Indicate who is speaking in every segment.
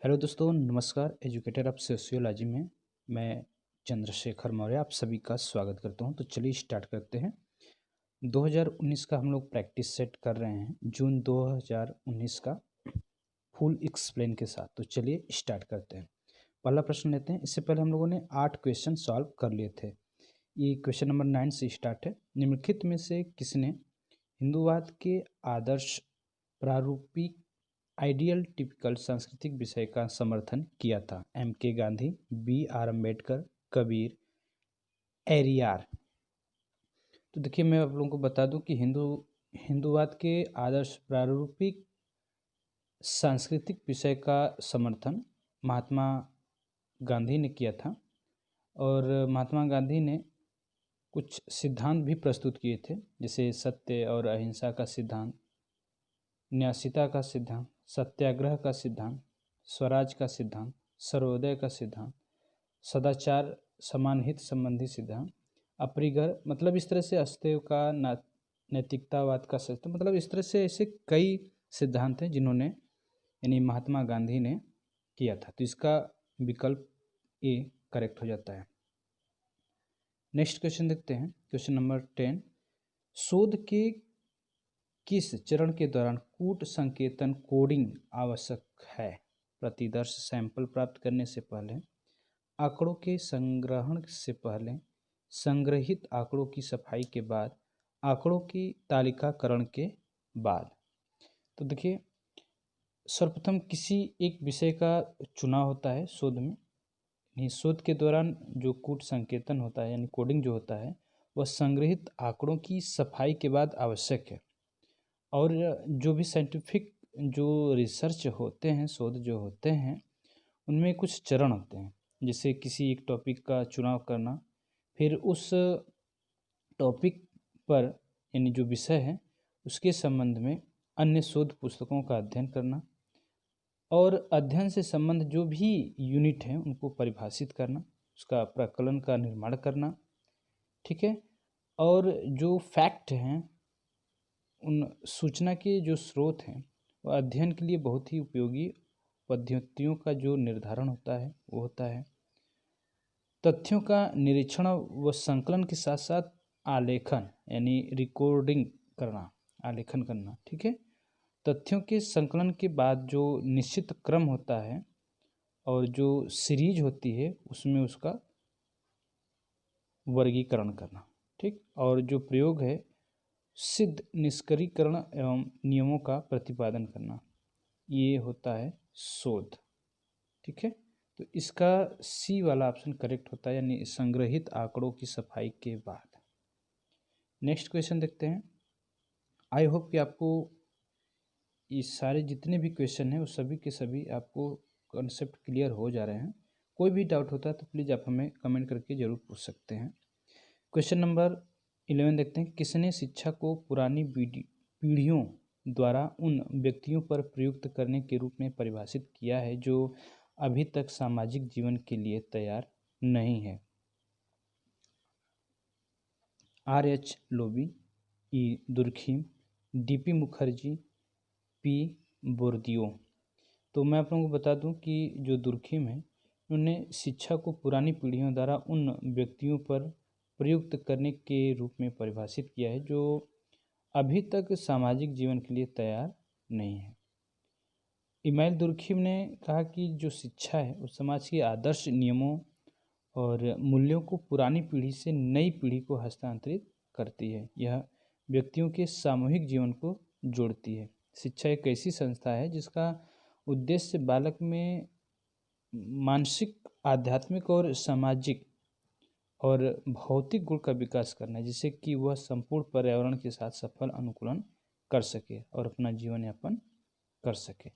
Speaker 1: Hello दोस्तों, नमस्कार। Educator of sociology में मैं चंद्रशेखर मौर्य आप सभी का स्वागत करता हूं। तो चलिए स्टार्ट करते हैं। 2019 का हम लोग प्रैक्टिस सेट कर रहे हैं, जून 2019 का फुल एक्सप्लेन के साथ। तो चलिए स्टार्ट करते हैं। पहला प्रश्न लेते हैं। इससे पहले हम लोगों ने 8 क्वेश्चन सॉल्व कर लिए थे। ये क्वेश्चन नंबर 9 से स्टार्ट है। निम्नलिखित में से किसने हिंदूवाद के आदर्श प्रारूपिक आइडियल टिपिकल सांस्कृतिक विषय का समर्थन किया था? एम के गांधी, बी आर अम्बेडकर, कबीर, एरियार। तो देखिए, मैं आप लोगों को बता दूं कि हिंदूवाद के आदर्श प्रारूपिक सांस्कृतिक विषय का समर्थन महात्मा गांधी ने किया था। और महात्मा गांधी ने कुछ सिद्धांत भी प्रस्तुत किए थे, जैसे सत्य और अहिंसा का सिद्धांत, न्यासिता का सिद्धांत, सत्याग्रह का सिद्धांत, स्वराज का सिद्धांत, सर्वोदय का सिद्धांत, सदाचार समान हित संबंधी सिद्धांत, अपरिग्रह, मतलब इस तरह से अस्तेय का नैतिकतावाद का सिद्धांत, मतलब इस तरह से ऐसे कई सिद्धांत हैं जिन्होंने यानी महात्मा गांधी ने किया था। तो इसका विकल्प ए करेक्ट हो जाता है। नेक्स्ट क्वेश्चन देखते हैं। Question number 10। शोध के किस चरण के दौरान कूट संकेतन कोडिंग आवश्यक है? प्रतिदर्श सैंपल प्राप्त करने से पहले, आंकड़ों के संग्रहण से पहले, संग्रहित आंकड़ों की सफाई के बाद, आंकड़ों की तालिकाकरण के बाद। तो देखिए, सर्वप्रथम किसी एक विषय का चुनाव होता है शोध में। यानी शोध के दौरान जो कूट संकेतन होता है यानी कोडिंग जो होता है, वह संग्रहित आंकड़ों की सफाई के बाद आवश्यक है। और जो भी साइंटिफिक जो रिसर्च होते हैं, शोध जो होते हैं, उनमें कुछ चरण होते हैं। जैसे किसी एक टॉपिक का चुनाव करना, फिर उस टॉपिक पर यानी जो विषय है उसके संबंध में अन्य शोध पुस्तकों का अध्ययन करना, और अध्ययन से संबंध जो भी यूनिट हैं उनको परिभाषित करना, उसका प्रकलन का निर्माण करना। ठीक है। और जो फैक्ट हैं, उन सूचना के जो स्रोत हैं, वह अध्ययन के लिए बहुत ही उपयोगी पद्धतियों का जो निर्धारण होता है वो होता है। तथ्यों का निरीक्षण व संकलन के साथ साथ आलेखन यानी रिकॉर्डिंग करना, आलेखन करना। ठीक है। तथ्यों के संकलन के बाद जो निश्चित क्रम होता है और जो सीरीज होती है उसमें उसका वर्गीकरण करना। ठीक। और जो प्रयोग है, सिद्ध निष्कर्षीकरण एवं नियमों का प्रतिपादन करना, ये होता है शोध। ठीक है। तो इसका सी वाला ऑप्शन करेक्ट होता है, यानी संग्रहित आंकड़ों की सफाई के बाद। नेक्स्ट क्वेश्चन देखते हैं। आई होप कि आपको ये सारे जितने भी क्वेश्चन हैं वो सभी के सभी आपको कॉन्सेप्ट क्लियर हो जा रहे हैं। कोई भी डाउट होता है तो प्लीज़ आप हमें कमेंट करके ज़रूर पूछ सकते हैं। क्वेश्चन नंबर 11 देखते हैं। किसने शिक्षा को पुरानी पीढ़ियों द्वारा उन व्यक्तियों पर प्रयुक्त करने के रूप में परिभाषित किया है जो अभी तक सामाजिक जीवन के लिए तैयार नहीं है? R H Lowie, E Durkheim, D P Mukherjee, P Bourdieu. तो मैं आप लोगों को बता दूं कि जो दुर्खिम है, उन्होंने शिक्षा को पुरानी पीढ़ियों द्वारा उन व्यक्तियों पर प्रयुक्त करने के रूप में परिभाषित किया है जो अभी तक सामाजिक जीवन के लिए तैयार नहीं है। इमाइल दुर्खिम ने कहा कि जो शिक्षा है वो समाज के आदर्श नियमों और मूल्यों को पुरानी पीढ़ी से नई पीढ़ी को हस्तांतरित करती है। यह व्यक्तियों के सामूहिक जीवन को जोड़ती है। शिक्षा एक ऐसी संस्था है जिसका उद्देश्य बालक में मानसिक, आध्यात्मिक और सामाजिक और भौतिक गुण का विकास करना है, जिससे कि वह संपूर्ण पर्यावरण के साथ सफल अनुकूलन कर सके और अपना जीवन यापन कर सके।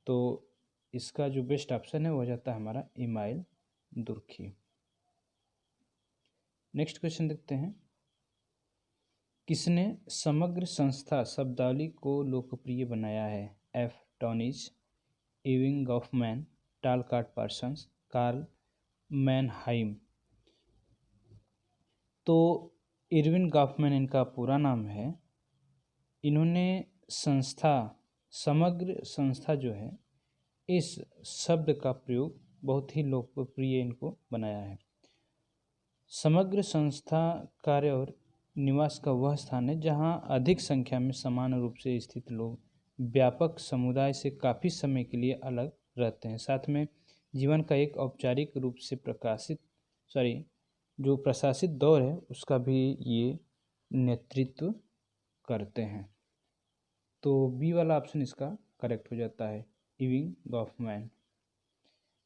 Speaker 1: तो इसका जो बेस्ट ऑप्शन है वो हो जाता है हमारा इमाइल दुर्खिम। नेक्स्ट क्वेश्चन देखते हैं। किसने समग्र संस्था शब्दावली को लोकप्रिय बनाया है? F Tonnies, Erving Goffman, Talcott Parsons, Karl Mannheim. तो इरविन गॉफमैन इनका पूरा नाम है। इन्होंने समग्र संस्था जो है इस शब्द का प्रयोग बहुत ही लोकप्रिय इनको बनाया है। समग्र संस्था कार्य और निवास का वह स्थान है जहां अधिक संख्या में समान रूप से स्थित लोग व्यापक समुदाय से काफ़ी समय के लिए अलग रहते हैं। साथ में जीवन का एक औपचारिक रूप से जो प्रशासित दौर है उसका भी ये नेतृत्व करते हैं। तो बी वाला ऑप्शन इसका करेक्ट हो जाता है, इविंग गॉफमैन।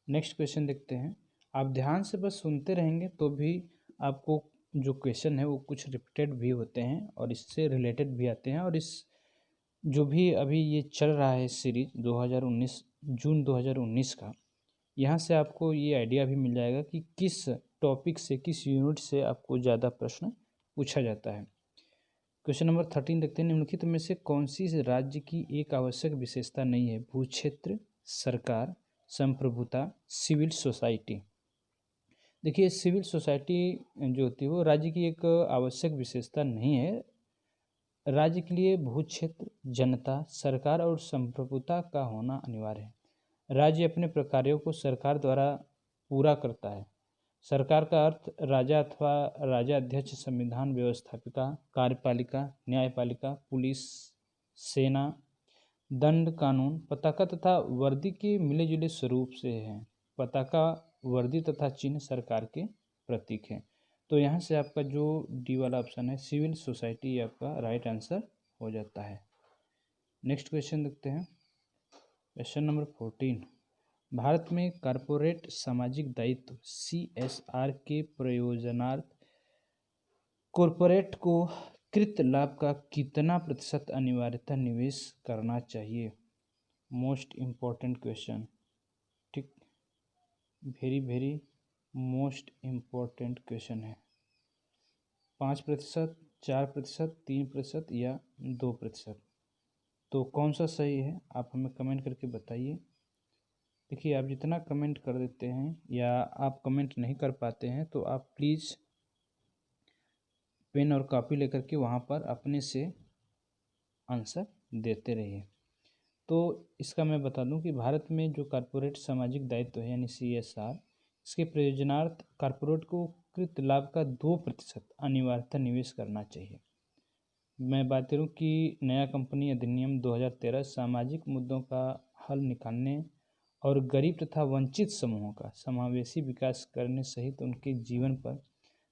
Speaker 1: नेक्स्ट क्वेश्चन देखते हैं। आप ध्यान से बस सुनते रहेंगे तो भी आपको जो क्वेश्चन है वो कुछ रिपीटेड भी होते हैं और इससे रिलेटेड भी आते हैं। और इस जो भी अभी ये चल रहा है सीरीज 2019 जून 2019 का, यहाँ से आपको ये आइडिया भी मिल जाएगा कि किस टॉपिक से, किस यूनिट से आपको ज़्यादा प्रश्न पूछा जाता है। क्वेश्चन नंबर 13 देखते हैं। निम्नलिखित में से कौन सी राज्य की एक आवश्यक विशेषता नहीं है? भू क्षेत्र, सरकार, संप्रभुता, सिविल सोसाइटी। देखिए, सिविल सोसाइटी जो होती है वो राज्य की एक आवश्यक विशेषता नहीं है। राज्य के लिए भू क्षेत्र, जनता, सरकार और संप्रभुता का होना अनिवार्य है। राज्य अपने प्रकारों को सरकार द्वारा पूरा करता है। सरकार का अर्थ राजा अथवा राजाध्यक्ष, संविधान व्यवस्थापिका, कार्यपालिका, न्यायपालिका, पुलिस, सेना, दंड कानून, पताका तथा वर्दी के मिले-जुले स्वरूप से है। पताका, वर्दी तथा चिन्ह सरकार के प्रतीक हैं। तो यहाँ से आपका जो डी वाला ऑप्शन है सिविल सोसाइटी आपका राइट आंसर हो जाता है। नेक्स्ट क्वेश्चन देखते हैं। Question number 14। भारत में कॉरपोरेट सामाजिक दायित्व CSR के प्रयोजनार्थ कॉरपोरेट को कृत लाभ का कितना प्रतिशत अनिवार्यतः निवेश करना चाहिए? मोस्ट इम्पॉर्टेंट क्वेश्चन, ठीक, वेरी मोस्ट इम्पॉर्टेंट क्वेश्चन है। 5%, 4%, 3% या 2%? तो कौन सा सही है आप हमें कमेंट करके बताइए। देखिए, आप जितना कमेंट कर देते हैं या आप कमेंट नहीं कर पाते हैं तो आप प्लीज़ पेन और कॉपी लेकर के वहाँ पर अपने से आंसर देते रहिए। तो इसका मैं बता दूं कि भारत में जो कॉरपोरेट सामाजिक दायित्व है यानी CSR, इसके प्रयोजनार्थ कॉरपोरेट को कृत लाभ का 2% अनिवार्यतः निवेश करना चाहिए। मैं बात करूं कि नया कंपनी अधिनियम 2013 सामाजिक मुद्दों का हल निकालने और गरीब तथा वंचित समूहों का समावेशी विकास करने सहित उनके जीवन पर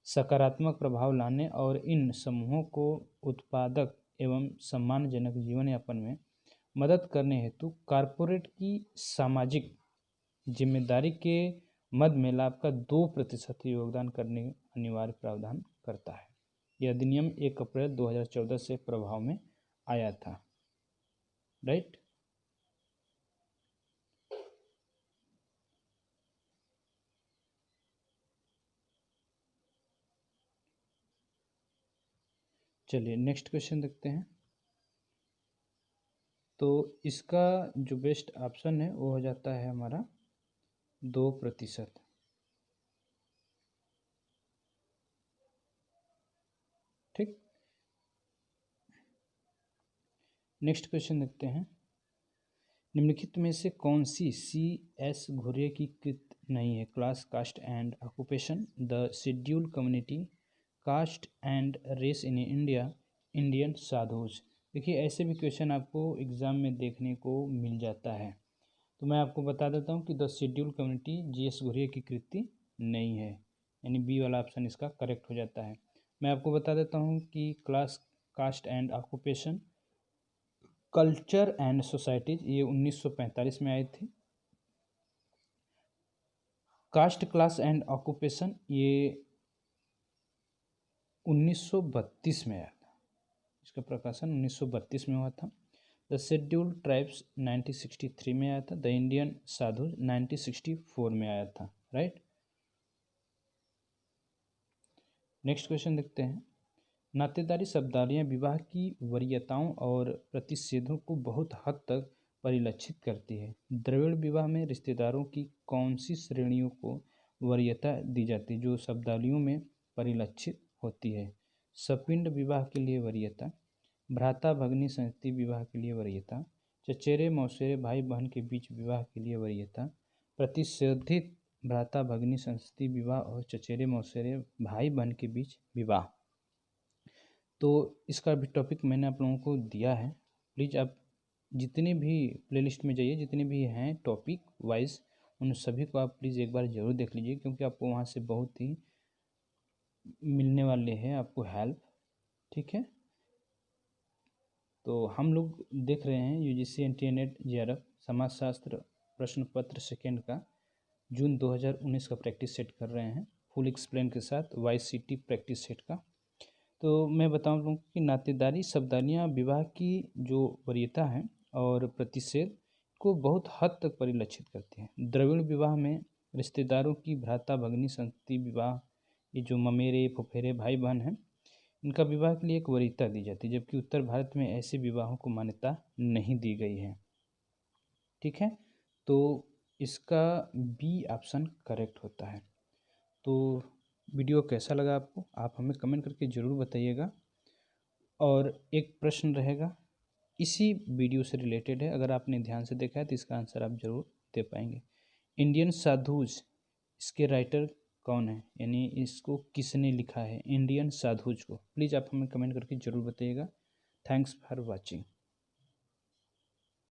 Speaker 1: सकारात्मक प्रभाव लाने और इन समूहों को उत्पादक एवं सम्मानजनक जीवन यापन में मदद करने हेतु कॉरपोरेट की सामाजिक जिम्मेदारी के मद में लाभ का 2% योगदान करने अनिवार्य प्रावधान करता है। यह अधिनियम 1 अप्रैल 2014 से प्रभाव में आया था। राइट। चलिए नेक्स्ट क्वेश्चन देखते हैं। तो इसका जो बेस्ट ऑप्शन है वो हो जाता है हमारा 2%। ठीक। नेक्स्ट क्वेश्चन देखते हैं। निम्नलिखित में से कौन सी CS घुर्ये की कृत नहीं है? Class, caste and occupation, the schedule community, caste and race in India, Indian sadhus. देखिए, ऐसे भी क्वेश्चन आपको एग्ज़ाम में देखने को मिल जाता है। तो मैं आपको बता देता हूँ कि द शेड्यूल कम्युनिटी GS घुर्ये की कृति नहीं है, यानी बी वाला ऑप्शन इसका करेक्ट हो जाता है। मैं आपको बता देता हूँ कि class, caste and occupation, culture and societies ये 1945 में आई थी। कास्ट, क्लास एंड ऑक्यूपेशन ये 1932 में आया था। इसका प्रकाशन 1932 में हुआ था। द शेड्यूल्ड ट्राइब्स 1963 में आया था। द इंडियन साधु 1964 में आया था। राइट। नेक्स्ट क्वेश्चन देखते हैं। नातेदारी शब्दावलियाँ विवाह की वरीयताओं और प्रतिषेधों को बहुत हद तक परिलक्षित करती है। द्रविड़ विवाह में रिश्तेदारों की कौन सी श्रेणियों को वरीयता दी जाती है जो शब्दावलियों में परिलक्षित होती है? सपिंड विवाह के लिए वरीयता, भ्राता भगनी संहति विवाह के लिए वरीयता, चचेरे मौसेरे भाई बहन के बीच विवाह के लिए वरीयता, प्रतिशोधित भ्राता भगिनी संस्कृति विवाह और चचेरे मौसेरे भाई बहन के बीच विवाह। तो इसका भी टॉपिक मैंने आप लोगों को दिया है। प्लीज़ आप जितने भी प्लेलिस्ट में जाइए, जितने भी हैं टॉपिक वाइज, उन सभी को आप प्लीज़ एक बार ज़रूर देख लीजिए, क्योंकि आपको वहाँ से बहुत ही मिलने वाले हैं आपको हेल्प। ठीक है, तो हम लोग देख रहे हैं यूजीसी एनटीए-नेट जेआरएफ समाजशास्त्र प्रश्न पत्र सेकेंड का जून 2019 का प्रैक्टिस सेट कर रहे हैं फुल एक्सप्लेन के साथ, वाईसीटी प्रैक्टिस सेट का। तो मैं बताऊं लोगों कि नातेदारी शब्दावलियाँ विवाह की जो वरीयता है और प्रतिषेध को बहुत हद तक परिलक्षित करती हैं। द्रविड़ विवाह में रिश्तेदारों की भ्राता भगिनी संतति विवाह, ये जो ममेरे फुफेरे भाई बहन हैं, इनका विवाह के लिए एक वरीयता दी जाती है, जबकि उत्तर भारत में ऐसे विवाहों को मान्यता नहीं दी गई है। ठीक है, तो इसका बी ऑप्शन करेक्ट होता है। तो वीडियो कैसा लगा आपको, आप हमें कमेंट करके ज़रूर बताइएगा। और एक प्रश्न रहेगा, इसी वीडियो से रिलेटेड है, अगर आपने ध्यान से देखा है तो इसका आंसर आप जरूर दे पाएंगे। इंडियन साधुज, इसके राइटर कौन है, यानी इसको किसने लिखा है इंडियन साधुज को, प्लीज़ आप हमें कमेंट करके ज़रूर बताइएगा। Thanks for watching.